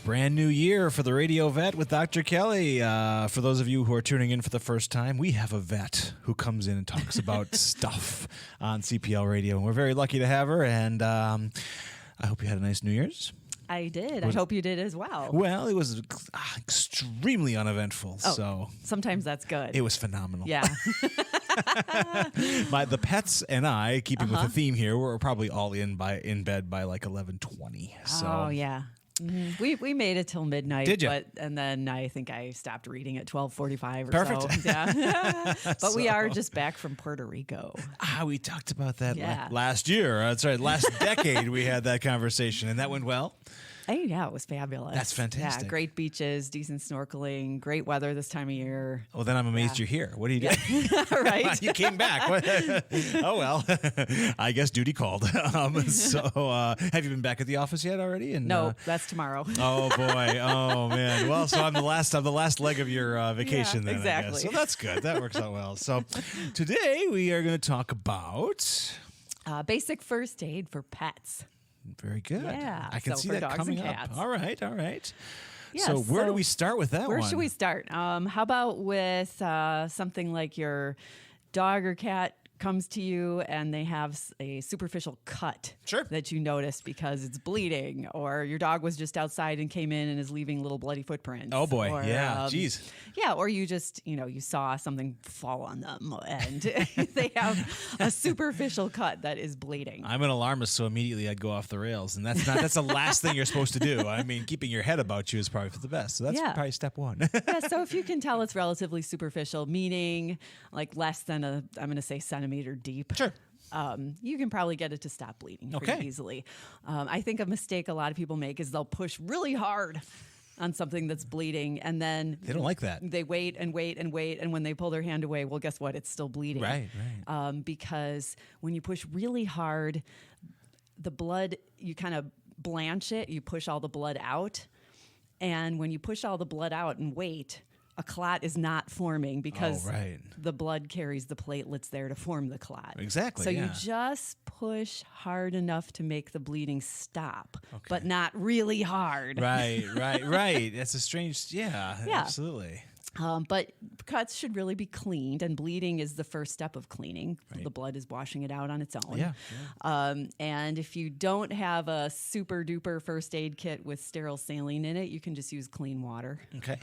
Brand new year for the Radio Vet with Dr. Kelly. For those of you who are tuning in for the first time, we have a vet who comes in and talks about stuff on CPL Radio, and we're very lucky to have her. And I hope you had a nice New Year's. I did. I hope you did as well. Well, it was extremely uneventful. Oh, so sometimes that's good. it was phenomenal. Yeah. The pets and I, keeping with the theme here, were probably all in bed by like 11:20. So. Oh yeah. Mm-hmm. We made it till midnight. Did you? And then I think I stopped reading at 12:45 or Perfect. so. Yeah. But we are just back from Puerto Rico. We talked about that Yeah. last year. That's right. Last decade we had that conversation, and that went well. Yeah, it was fabulous. That's fantastic. Yeah, great beaches, decent snorkeling, great weather this time of year. Well, then I'm amazed you're here. What are you doing? Right. You came back. Oh, well, I guess duty called. Have you been back at the office yet already? And, No, that's tomorrow. Oh, boy. Oh, man. Well, so I'm the last leg of your vacation then, I exactly. guess. So that's good. That works out well. So today we are going to talk about... Basic first aid for pets. Very good. Yeah, I can so see for that dogs coming and up. cats. All right. Yeah, so where do so we start with that Where one? should we start? How about with something like your dog or cat comes to you and they have a superficial cut Sure. that you notice because it's bleeding, or your dog was just outside and came in and is leaving little bloody footprints. Oh, boy. Or, Yeah. Jeez. Yeah, or you just, you saw something fall on them and they have a superficial cut that is bleeding. I'm an alarmist, so immediately I'd go off the rails. And that's the last thing you're supposed to do. I mean, keeping your head about you is probably for the best. So that's probably step one. Yeah, so if you can tell it's relatively superficial, meaning like less than I'm going to say centimeter deep. Sure. You can probably get it to stop bleeding pretty easily. I think a mistake a lot of people make is they'll push really hard on something that's bleeding, and then They don't like that. they wait and wait and wait, and when they pull their hand away, well, guess what? It's still bleeding. Right. Because when you push really hard, the blood, you kind of blanch it, you push all the blood out, and when you push all the blood out and wait, a clot is not forming because the blood carries the platelets there to form the clot. Exactly, So yeah. you just push hard enough to make the bleeding stop, but not really hard. Right. That's a strange, yeah. Absolutely. But cuts should really be cleaned, and bleeding is the first step of cleaning. Right. The blood is washing it out on its own. Yeah. And if you don't have a super duper first aid kit with sterile saline in it, you can just use clean water. Okay.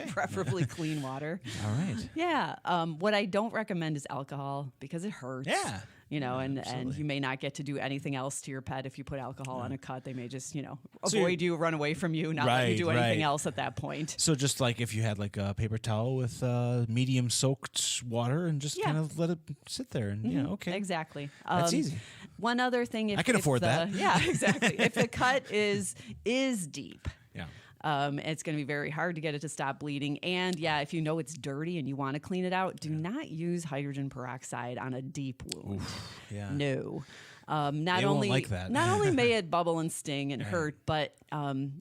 Preferably clean water. All right. Yeah. What I don't recommend is alcohol because it hurts. Yeah. And you may not get to do anything else to your pet if you put alcohol on a cut. They may just, avoid you, run away from you, not let you do anything else at that point. So just like if you had like a paper towel with medium soaked water and just kind of let it sit there and, Exactly. That's easy. One other thing. I can afford that. Yeah, exactly. If the cut is deep. Yeah. It's going to be very hard to get it to stop bleeding. And if you know it's dirty and you want to clean it out, do not use hydrogen peroxide on a deep wound. Oof, yeah. No. They Not won't only like that. not only may it bubble and sting and hurt, but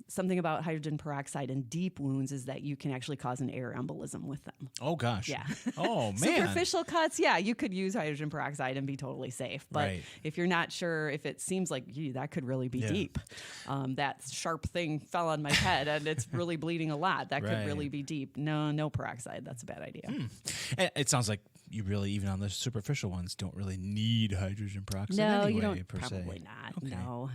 something about hydrogen peroxide in deep wounds is that you can actually cause an air embolism with them. Oh, gosh. Yeah. Oh, man. Superficial cuts, you could use hydrogen peroxide and be totally safe. But if you're not sure, if it seems like, that could really be deep. That sharp thing fell on my head and it's really bleeding a lot. That could really be deep. No peroxide. That's a bad idea. It sounds like you really, even on the superficial ones, don't really need hydrogen peroxide No, anyway, you don't. per Probably se. not. Okay. No.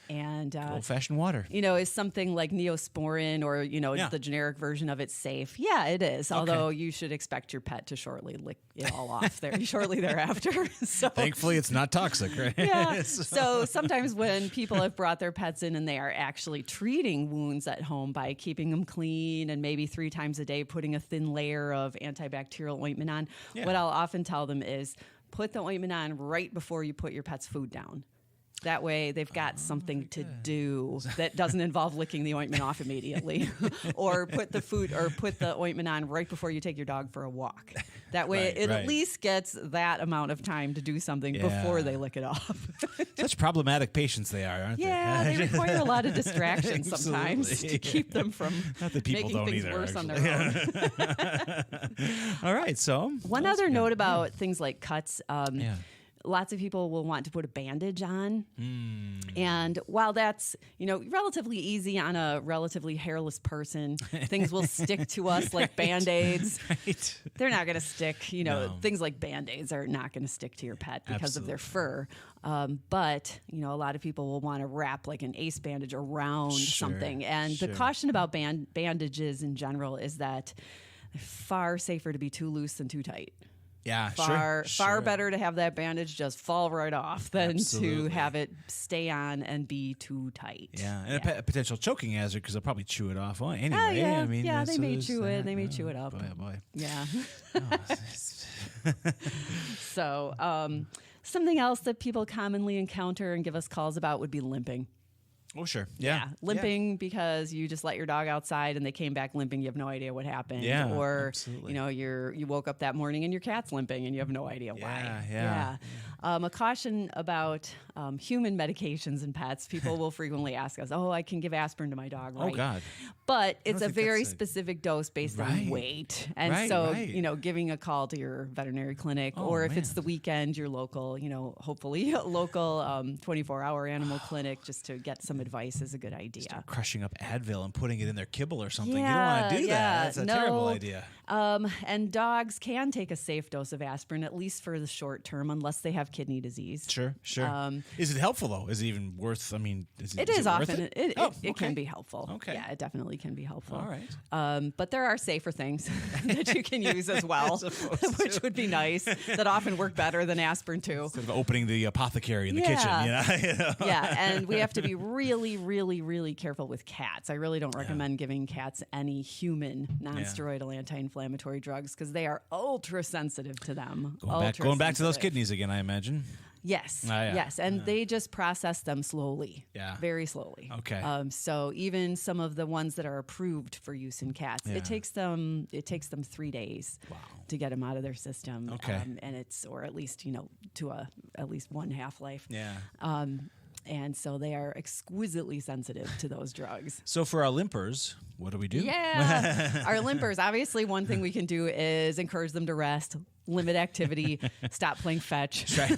And old-fashioned water. is something like Neosporin or the generic version of it safe? Yeah, it is. Although you should expect your pet to shortly lick it all off there shortly thereafter. So thankfully, it's not toxic, right? yeah. So sometimes when people have brought their pets in and they are actually treating wounds at home by keeping them clean and maybe 3 times a day putting a thin layer of antibacterial ointment on, what I'll often tell them is put the ointment on right before you put your pet's food down. That way they've got something to do that doesn't involve licking the ointment off immediately. Or put the ointment on right before you take your dog for a walk. That way it at least gets that amount of time to do something before they lick it off. Such problematic patients they are, aren't they? Yeah, they require a lot of distractions sometimes Absolutely. to keep them from Not that people making don't things either, worse on actually. their own. All right, so One other note about things like cuts. Lots of people will want to put a bandage on. And while that's, relatively easy on a relatively hairless person, things will stick to us like Band-Aids. Right. They're not going to stick. No. Things like Band-Aids are not going to stick to your pet because of their Absolutely. fur. But, a lot of people will want to wrap like an ACE bandage around Sure, something. And sure. the caution about bandages in general is that they're far safer to be too loose than too tight. Yeah, Far sure. better to have that bandage just fall right off than Absolutely. to have it stay on and be too tight. Yeah, and a potential choking hazard because they'll probably chew it off. Well, anyway, Oh, yeah. I mean, Yeah, so they may there's chew it. that. They may chew it up. Boy, oh boy. Yeah. Oh, it's- So, something else that people commonly encounter and give us calls about would be limping. oh, sure. Yeah. Limping because you just let your dog outside and they came back limping. You have no idea what happened. Yeah, Or, absolutely. you woke up that morning and your cat's limping and you have no idea why. Yeah. A caution about human medications in pets. People will frequently ask us, I can give aspirin to my dog, right? Oh, God. But it's a think very that's a- specific dose based Right. on weight. And Right, so, right. giving a call to your veterinary clinic, Oh, or if it's man. the weekend, your local, hopefully local 24-hour animal clinic, just to get some advice is a good idea. Crushing up Advil and putting it in their kibble or something. You don't want to do that. That's a terrible idea. And dogs can take a safe dose of aspirin, at least for the short term, unless they have kidney disease. Sure. Is it helpful though? Is it even worth? I mean, It is is worth often. it? It Okay. can be helpful. Okay. Yeah, it definitely can be helpful. All right. But there are safer things that you can use as well, which would be nice, that often work better than aspirin too. Instead of opening the apothecary in the kitchen. You know? Yeah, and we have to be really, really, really careful with cats. I really don't recommend giving cats any human non-steroidal anti-inflammatory drugs because they are ultra sensitive to them. Going back to those Ultra-sensitive. kidneys again, I imagine. Yes, yeah. yes, and they just process them slowly. Yeah. Very slowly. Okay. So even some of the ones that are approved for use in cats, Yeah. it takes them 3 days to get them out of their system. Okay. And it's, or at least to at least one half life. Yeah. And so they are exquisitely sensitive to those drugs. So for our limpers, what do we do? Yeah. Our limpers, obviously, one thing we can do is encourage them to rest, limit activity, stop playing fetch. Right.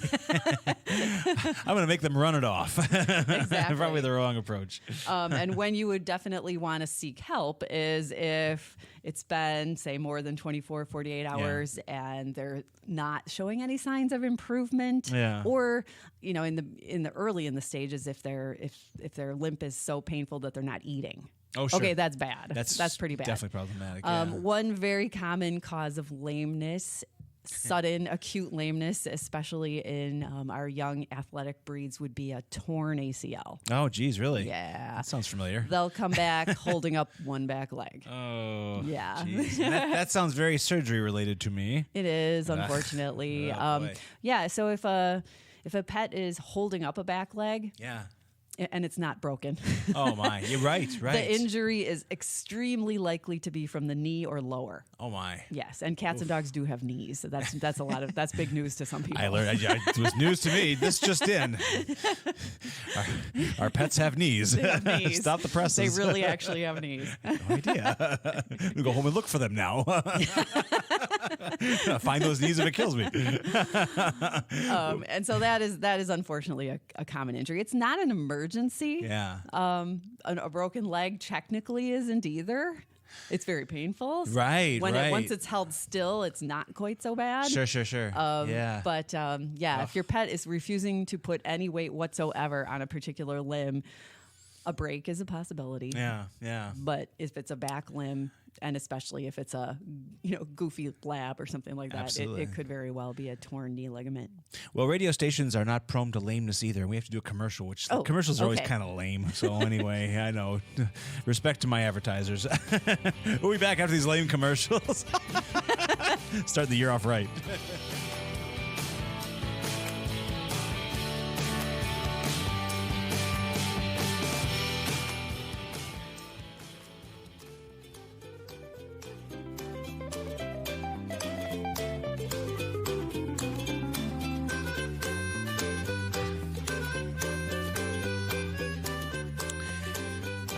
I'm going to make them run it off. Exactly. Probably the wrong approach. And when you would definitely want to seek help is if it's been, say, more than 24, 48 hours and they're not showing any signs of improvement. Yeah. Or, in the early in the stages, if their limp is so painful that they're not eating. Oh, sure. Okay, that's bad. That's pretty bad. Definitely problematic. Yeah. One very common cause of lameness, sudden acute lameness, especially in our young athletic breeds, would be a torn ACL. Oh, geez, really? Yeah. That sounds familiar. They'll come back holding up one back leg. Oh, Yeah. geez. And that sounds very surgery related to me. It is, unfortunately. Oh, boy. Yeah, so if a pet is holding up a back leg Yeah. and it's not broken, Oh my, you're right. the injury is extremely likely to be from the knee or lower. Oh my. Yes, and cats and dogs do have knees, so that's that's big news to some people. I learned. It was news to me. This just in. Our pets have knees. They have knees. Stop the presses. They really actually have knees. No idea. We go home and look for them now. Find those knees if it kills me. And so that is unfortunately a common injury. It's not an emergency. Yeah. A broken leg technically isn't either. It's very painful. Right, right. Once it's held still, it's not quite so bad. Sure. Yeah. But if your pet is refusing to put any weight whatsoever on a particular limb, a break is a possibility. Yeah. But if it's a back limb, and especially if it's a goofy lab or something like that, Absolutely. it could very well be a torn knee ligament. Well, radio stations are not prone to lameness either. And we have to do a commercial, which commercials are always okay. kind of lame. So anyway, I know. Respect to my advertisers. We'll be back after these lame commercials. Start the year off right.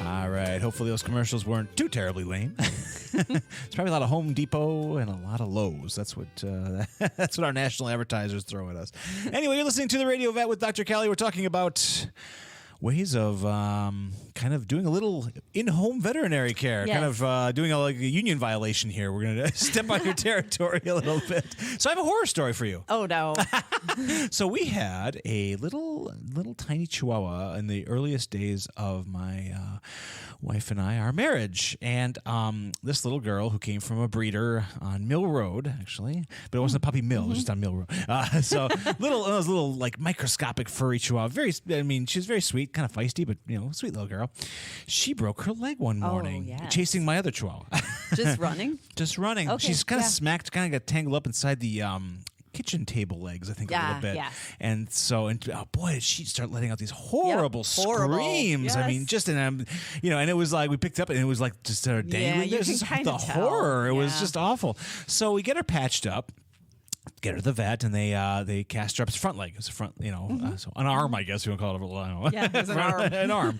All right. Hopefully those commercials weren't too terribly lame. It's probably a lot of Home Depot and a lot of Lowe's. That's what our national advertisers throw at us. Anyway, you're listening to the Radio Vet with Dr. Kelly. We're talking about ways of kind of doing a little in-home veterinary care, Yes. kind of doing a union violation here. We're going to step on your territory a little bit. So I have a horror story for you. Oh, no. So we had a little tiny Chihuahua in the earliest days of my wife and our marriage, and this little girl who came from a breeder on Mill Road, actually, but it wasn't a puppy mill; it was just on Mill Road. So little like microscopic furry Chihuahua. She was very sweet, kind of feisty, but sweet little girl. She broke her leg one morning yes. chasing my other Chihuahua. Just running? Just running. Okay, She's kind of yeah. smacked, kind of got tangled up inside the kitchen table legs, I think, a little bit. yes. And so, boy, did she start letting out these horrible horrible. screams. I mean, Yes. just and it was like we picked up and it was like just dangling. Yeah, you There's can just kinda the tell. horror. It was Yeah. just awful. So we get her patched up. Get her to the vet, and they cast her up. It's front leg. It's a front, so an arm, I guess you would call it. I don't know. Yeah, it's an arm. An arm.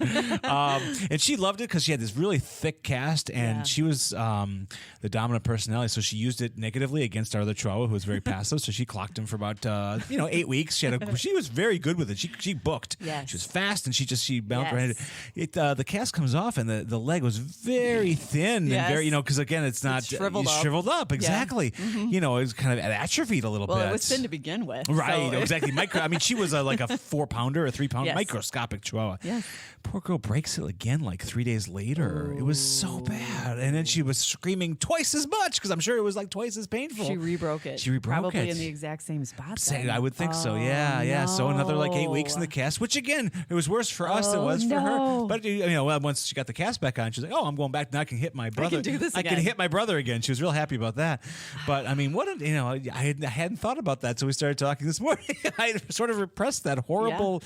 And she loved it because she had this really thick cast, and Yeah. she was the dominant personality. So she used it negatively against our other Chihuahua, who was very passive. So she clocked him for about 8 weeks. She was very good with it. She booked. Yes. She was fast, and she bounced right. Yes. The cast comes off, and the leg was very thin and Yes. very because again it's not It's shriveled up. shriveled up exactly. It was kind of atrophied a little Well, bit. it was thin to begin with. Right, so- exactly. She was like a 4-pounder or 3-pound Yes. microscopic Chihuahua. Yes. Poor girl breaks it again like 3 days later. It was so bad. And then she was screaming twice as much because I'm sure it was like twice as painful. She rebroke it. She rebroke Probably it. in the exact same spot. Say- then. I would think so. Yeah. So another like 8 weeks in the no. cast, which again, it was worse for us than it was for her. no. But once she got the cast back on, she's like, "Oh, I'm going back now. I can hit my brother. do this I can again." hit my brother again." She was real happy about that. But I mean, I hadn't thought about that, so we started talking this morning. I sort of repressed that horrible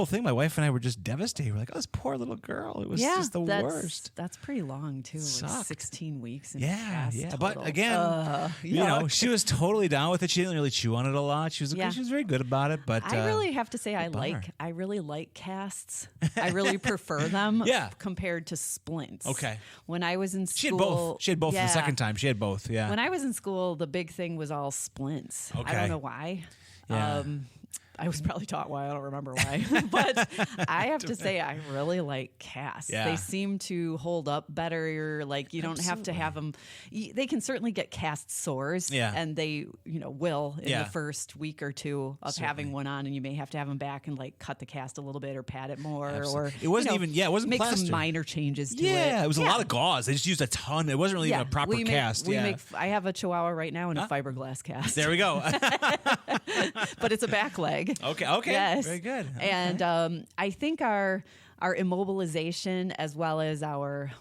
thing. My wife and I were just devastated. We're like, "Oh, this poor little girl. It was just the worst." That's pretty long too. Like Sucked. 16 weeks. In Yeah. total. But again, yuck. she was totally down with it. She didn't really chew on it a lot. She was very good about it. But I really have to say bummer. I really like casts. I really prefer them Yeah. compared to splints. Okay. When I was in school, she had both. She had both yeah. the second time. She had both. Yeah. When I was in school, the big thing was all splints. I Okay. don't know why. Yeah. I was probably taught why. I don't remember why. But I have to say, I really like casts. Yeah. They seem to hold up better. Like, you don't have to have them. They can certainly get cast sores. Yeah. And they, will in Yeah. the first week or two of having one on. And you may have to have them back and like cut the cast a little bit or pat it more. Absolutely. Or It wasn't even- it wasn't make plaster. some minor changes to it. Yeah, it was a lot of gauze. They just used a ton. It wasn't really even a proper we cast. I have a Chihuahua right now in a fiberglass cast. There we go. But it's a back leg. Okay. Yes. Very good. And I think our immobilization as well as our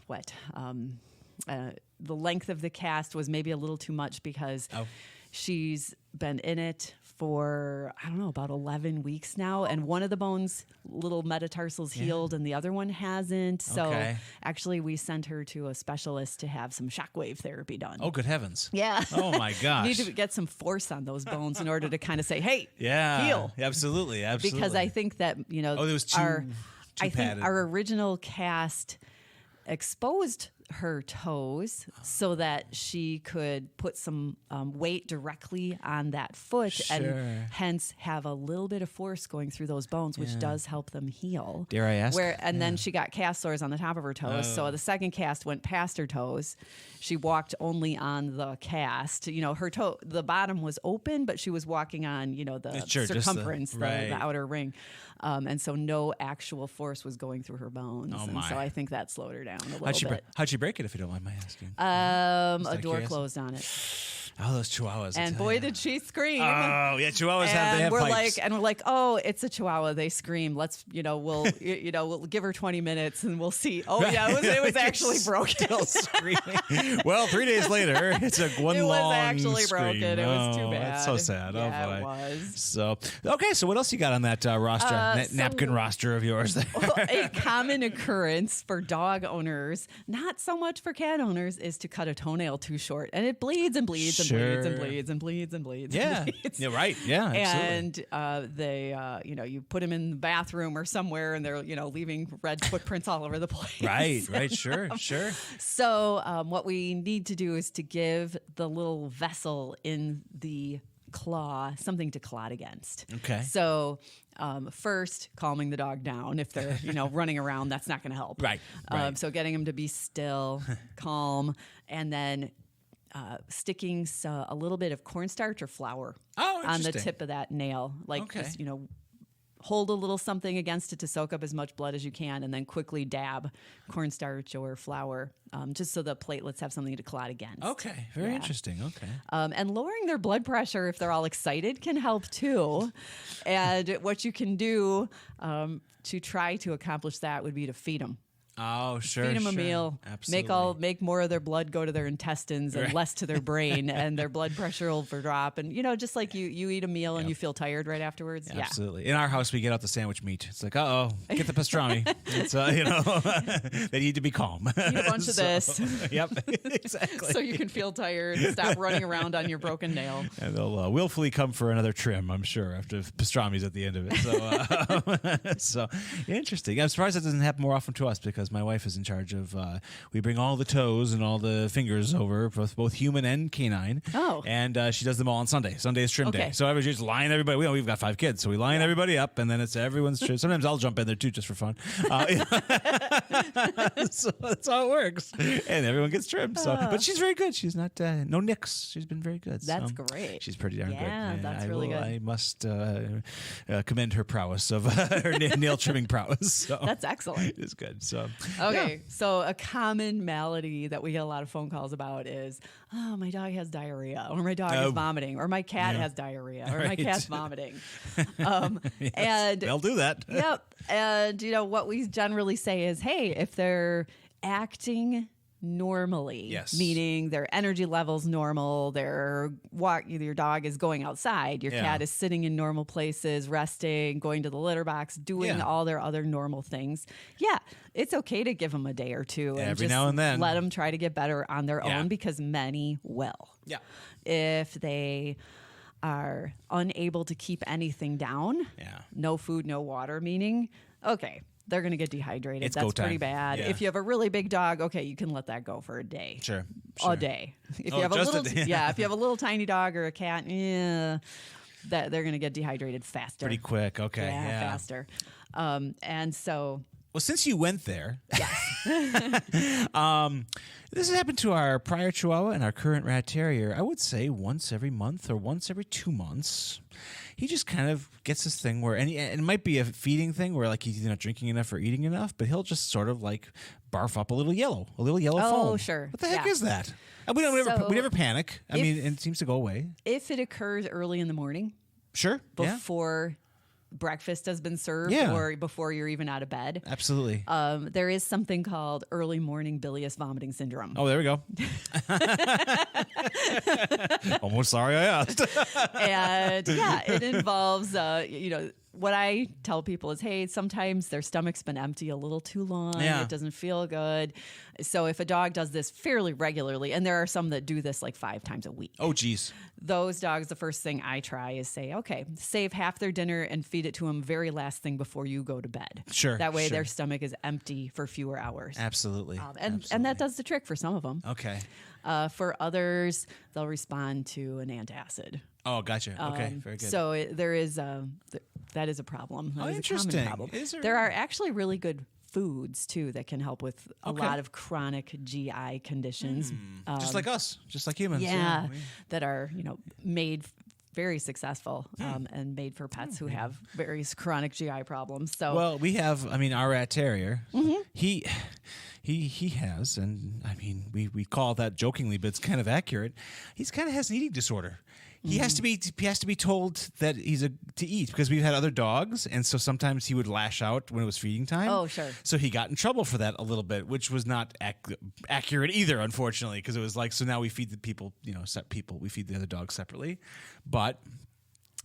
the length of the cast was maybe a little too much because she's been in it for, I don't know, about 11 weeks now. And one of the bones, little metatarsals healed and the other one hasn't. So Okay. actually we sent her to a specialist to have some shockwave therapy done. Oh, good heavens. Yeah. Oh, my gosh. You need to get some force on those bones in order to kind of say, hey, Yeah. heal. Absolutely. Because I think that, there was too I think padded. our original cast exposed her toes so that she could put some weight directly on that foot Sure. and hence have a little bit of force going through those bones, which does help them heal. Dare I ask? And then she got cast sores on the top of her toes. So the second cast went past her toes. She walked only on the cast. Her toe, the bottom was open, but she was walking on, the Sure, just the- circumference, right. the outer ring. And so no actual force was going through her bones. Oh, and my. so I think that slowed her down a little bit. How'd she break it, if you don't mind my asking? A that door curious? closed on it. Oh, those Chihuahuas. I And tell boy, ya. did she scream. Oh, yeah, Chihuahuas have pipes. we're like, oh, it's a Chihuahua. They scream. Let's, we'll give her 20 minutes and we'll see. Oh yeah, it was actually broken. Still screaming. Well, 3 days later, it's a one It was long actually scream. broken. It was too Oh, bad. That's so sad. Yeah, Oh boy. it was. So okay, so what else you got on that roster, napkin roster of yours? There? A common occurrence for dog owners, not so much for cat owners, is to cut a toenail too short, and it bleeds and bleeds and bleeds and Sure. bleeds and bleeds and bleeds. Yeah. And bleeds. Yeah, right. Yeah, absolutely. And you put them in the bathroom or somewhere, and they're, leaving red footprints all over the place. Right. Sure. So what we need to do is to give the little vessel in the claw something to clot against. Okay. So first, calming the dog down. If they're running around, that's not going to help. Right. So getting them to be still, calm, and then sticking a little bit of cornstarch or flour Oh, on the interesting. tip of that nail. Like Okay. just hold a little something against it to soak up as much blood as you can, and then quickly dab cornstarch or flour, just so the platelets have something to clot against. Okay. Very interesting. Okay. And lowering their blood pressure if they're all excited can help too. And what you can do to try to accomplish that would be to feed them. Oh, sure. Feed them a sure. meal. Absolutely. Make more of their blood go to their intestines and Right. less to their brain, and their blood pressure will drop. And just like you eat a meal and you feel tired right afterwards. Yeah. Absolutely. In our house, we get out the sandwich meat. It's like, get the pastrami. It's they need to be calm. Eat a bunch of this Yep, exactly. so you can feel tired and stop running around on your broken nail. And they'll willfully come for another trim, I'm sure, after pastrami's at the end of it. So, interesting. I'm surprised that doesn't happen more often to us because my wife is in charge of. We bring all the toes and all the fingers over, both human and canine. Oh. And she does them all on Sunday. Sunday is trim Okay. day. So everybody's just line everybody. We've got 5 kids, so we line everybody up, and then it's everyone's trim. Sometimes I'll jump in there too, just for fun. So that's how it works, and everyone gets trimmed. So, but she's very good. She's not no nicks. She's been very good. That's so great. She's pretty darn good. Yeah, that's really good. I must commend her prowess of her nail trimming prowess. So That's excellent. it's good. So Okay, so a common malady that we get a lot of phone calls about is, oh, my dog has diarrhea, or my dog is vomiting, or my cat has diarrhea, or my Right. cat's vomiting. Yes, And they'll do that. yep, and what we generally say is, hey, if they're acting normally, Yes. meaning their energy levels normal, your dog is going outside, your Yeah. cat is sitting in normal places, resting, going to the litter box, doing Yeah. all their other normal things. Yeah, it's okay to give them a day or two and Every just now and then. let them try to get better on their Yeah. own, because many will. Yeah. If they are unable to keep anything down, Yeah. no food, no water, meaning, okay, they're going to get dehydrated. It's That's go pretty time. bad. Yeah. If you have a really big dog, okay, you can let that go for a day. Sure. A day. If Oh, you have a just a little, day. if you have a little tiny dog or a cat, that they're going to get dehydrated faster. Pretty quick. Okay. Yeah. Faster. And so, Well, since you went there, this has happened to our prior Chihuahua and our current Rat Terrier. I would say once every month or once every 2 months. He just kind of gets this thing where, and it might be a feeding thing where like he's not drinking enough or eating enough, but he'll just sort of like barf up a little yellow Oh, foam. sure. What the heck Yeah. is that? And we never panic. I if- mean, it seems to go away. if it occurs early in the morning, Sure. Yeah. before breakfast has been served, Yeah. or before you're even out of bed, Absolutely. there is something called early morning bilious vomiting syndrome. Oh, there we go. Almost sorry I asked. And yeah, it involves, what I tell people is, hey, sometimes their stomach's been empty a little too long. Yeah. It doesn't feel good. So if a dog does this fairly regularly, and there are some that do this like 5 times a week, Oh, geez. those dogs, the first thing I try is say, okay, save half their dinner and feed it to them very last thing before you go to bed. Sure, That way sure. their stomach is empty for fewer hours. Absolutely. And that does the trick for some of them. Okay. For others, they'll respond to an antacid. Oh, gotcha. Okay, very good. So that is a problem. That is a interesting. common problem. Is there- There are actually really good foods too that can help with a Okay. lot of chronic GI conditions. just like us, just like humans. Yeah, that are made very successful and made for pets who have various chronic GI problems. So Well, we have. I mean, our Rat Terrier. Mm-hmm. He has, and I mean, we call that jokingly, but it's kind of accurate. He's kind of has an eating disorder. He has to be told that to eat, because we've had other dogs, and so sometimes he would lash out when it was feeding time. Oh, sure. So he got in trouble for that a little bit, which was not accurate either, unfortunately, because it was like, so now we feed the people, we feed the other dogs separately, but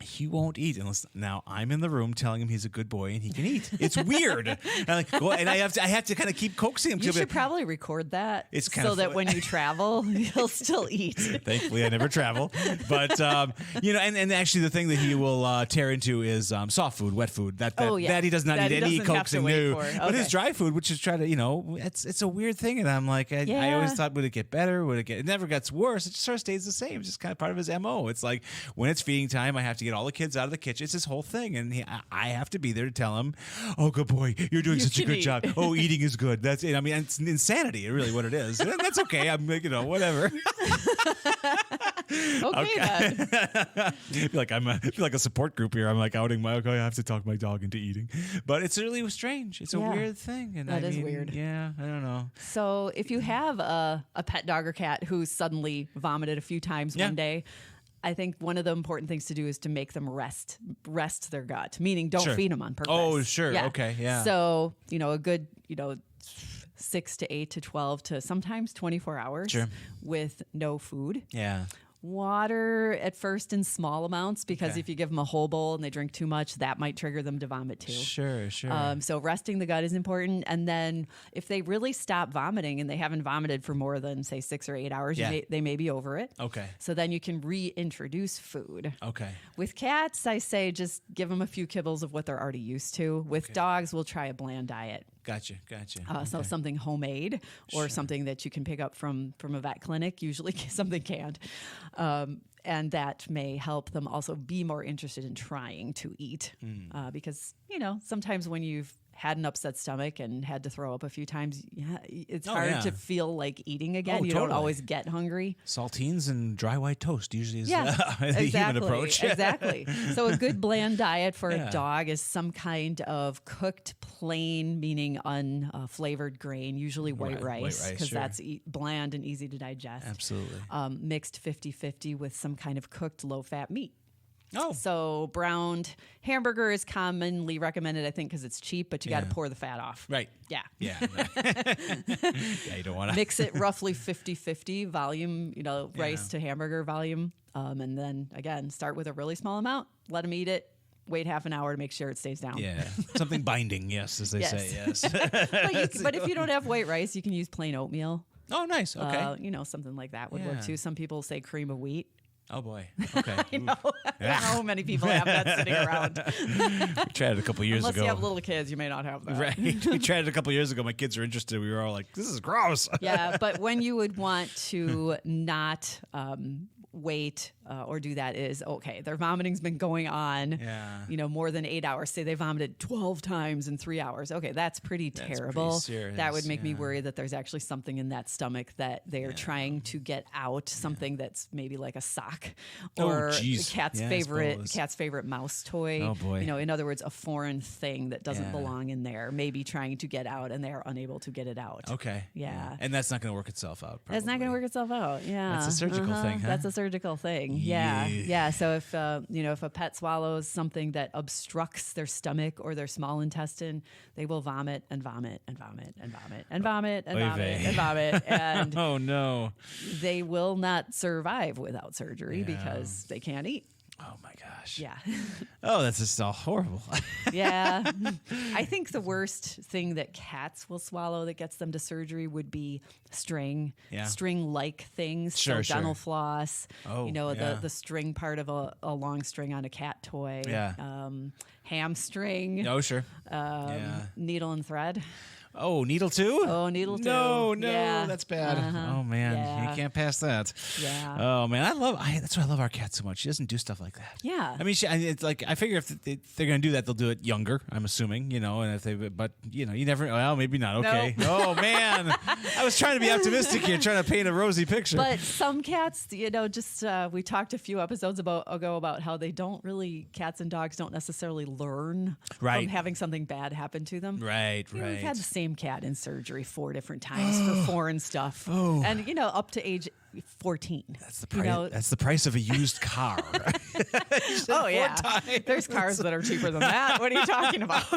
He won't eat unless now I'm in the room telling him he's a good boy and he can eat. It's weird. And I have to kind of keep coaxing him. You should probably record that It's kind so of that when you travel, you'll still eat. Thankfully, I never travel. But, and actually the thing that he will tear into is soft food, wet food. That he does not That need he any doesn't have to coaxing. wait No. for. But his Okay. dry food, which is try to, it's a weird thing. And I'm like, I always thought, would it get better? It never gets worse. It just sort of stays the same. It's just kind of part of his MO. It's like when it's feeding time, I have to get all the kids out of the kitchen. It's this whole thing. And I have to be there to tell him, oh, good boy, you're doing such a can good eat. job. Oh, eating is good. That's it. I mean, it's insanity, really, what it is. And that's okay. I'm, whatever. Okay. Then. I feel like a support group here. I'm like outing I have to talk my dog into eating. But it's really strange. It's a Yeah. weird thing. And That is weird. Yeah, I don't know. So if you have a pet dog or cat who suddenly vomited a few times Yeah. one day, I think one of the important things to do is to make them rest their gut, meaning don't Sure. feed them on purpose. Oh, sure. Okay, yeah. So, a good, 6 to 8 to 12 to sometimes 24 hours Sure. with no food. Yeah. Water at first in small amounts, because Okay. if you give them a whole bowl and they drink too much, that might trigger them to vomit too. Sure. So resting the gut is important. And then if they really stop vomiting and they haven't vomited for more than, say, 6 or 8 hours, Yeah. they may be over it. Okay. So then you can reintroduce food. Okay. With cats, I say just give them a few kibbles of what they're already used to. With dogs, we'll try a bland diet. Gotcha. So Okay. something homemade or something that you can pick up from a vet clinic, usually something canned. And that may help them also be more interested in trying to eat. Because, sometimes when you've had an upset stomach and had to throw up a few times, it's hard yeah. to feel like eating again. Oh, You don't totally. always get hungry. Saltines and dry white toast usually is Yeah, the human approach. Exactly. So a good bland diet for Yeah. a dog is some kind of cooked, plain, meaning unflavored grain, usually white White rice, rice, because sure. that's bland and easy to digest. Absolutely. Mixed 50-50 with some kind of cooked low-fat meat. Oh. So browned hamburger is commonly recommended, I think, because it's cheap, but you got to Yeah. pour the fat off. Right. Yeah. Yeah. Yeah, you don't want to. Mix it roughly 50-50 volume, rice to hamburger volume. And then, again, start with a really small amount, let them eat it, wait half an hour to make sure it stays down. Yeah. Something binding, yes, as they Yes. say, yes. But if you don't have white rice, you can use plain oatmeal. Oh, nice. Okay. Something like that would Yeah. work too. Some people say cream of wheat. Oh, boy. Okay. I don't know how many people have that sitting around. We tried it a couple years Unless ago. you have little kids, you may not have that. Right. We tried it a couple years ago. My kids were interested. We were all like, this is gross. Yeah, but when you would want to not wait or do that is, okay, their vomiting's been going on, Yeah. more than 8 hours. Say they vomited 12 times in 3 hours. Okay, that's pretty pretty terrible. serious, That would make me yeah. worry that there's actually something in that stomach that they are trying to get out, something that's maybe like a sock Oh, or geez. cat's Yeah, I favorite suppose. mouse toy. Oh, boy. In other words, a foreign thing that doesn't Yeah. belong in there, maybe trying to get out and they are unable to get it out. Okay. Yeah. And that's not going to work itself out. That's not going to probably. work itself out. Yeah, That's a surgical thing, huh? That's a surgical thing. Yeah. So if if a pet swallows something that obstructs their stomach or their small intestine, they will vomit and vomit and vomit and vomit and vomit and Oy vomit vey. and vomit, and Oh, no. they will not survive without surgery Yeah. because they can't eat. Oh, my gosh. Yeah. Oh, that's just all horrible. Yeah. I think the worst thing that cats will swallow that gets them to surgery would be string, Yeah. string-like things. Sure, so dental sure. floss, Oh, yeah. the string part of a long string on a cat toy. Yeah. Hamstring, Oh, sure. Yeah. needle and thread. Oh, needle too? Oh, needle too. No, Yeah. that's bad. Uh-huh. Oh, man. Yeah. You can't pass that. Yeah. Oh, man. That's why I love our cat so much. She doesn't do stuff like that. Yeah. I mean, it's like, I figure if they're going to do that, they'll do it younger, I'm assuming, and if but, you never, well, maybe not. Okay. Oh, man. I was trying to be optimistic here, trying to paint a rosy picture. But some cats, we talked a few episodes ago about how cats and dogs don't necessarily learn from Right. having something bad happen to them. Right, right. We've had the same cat in surgery 4 different times for foreign stuff. Oh. And, up to age 14. That's the price. That's the price of a used car. Oh, yeah. times. There's cars that are cheaper than that. What are you talking about?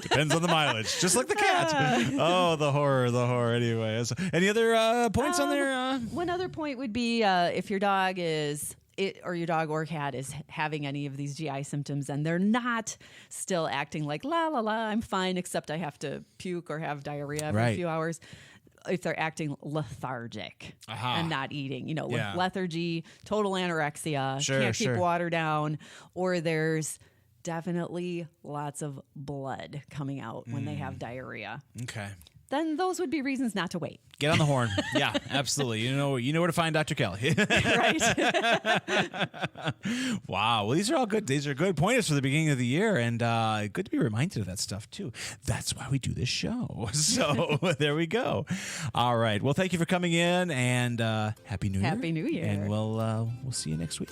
Depends on the mileage, just like the cat. Oh, the horror. Anyways, any other points on there? One other point would be if your dog is it or your dog or cat is having any of these GI symptoms and they're not still acting like la la la, I'm fine, except I have to puke or have diarrhea every Right. few hours. If they're acting lethargic Aha. and not eating, Yeah. lethargy, total anorexia, Sure, can't keep sure. water down, or there's definitely lots of blood coming out when they have diarrhea, Okay. then those would be reasons not to wait. Get on the horn. Yeah, absolutely. You know where to find Dr. Kelly. Right. Wow. Well, these are all good. These are good pointers for the beginning of the year, and good to be reminded of that stuff too. That's why we do this show. So there we go. All right. Well, thank you for coming in, and Happy New Year. Happy New Year. And we'll see you next week.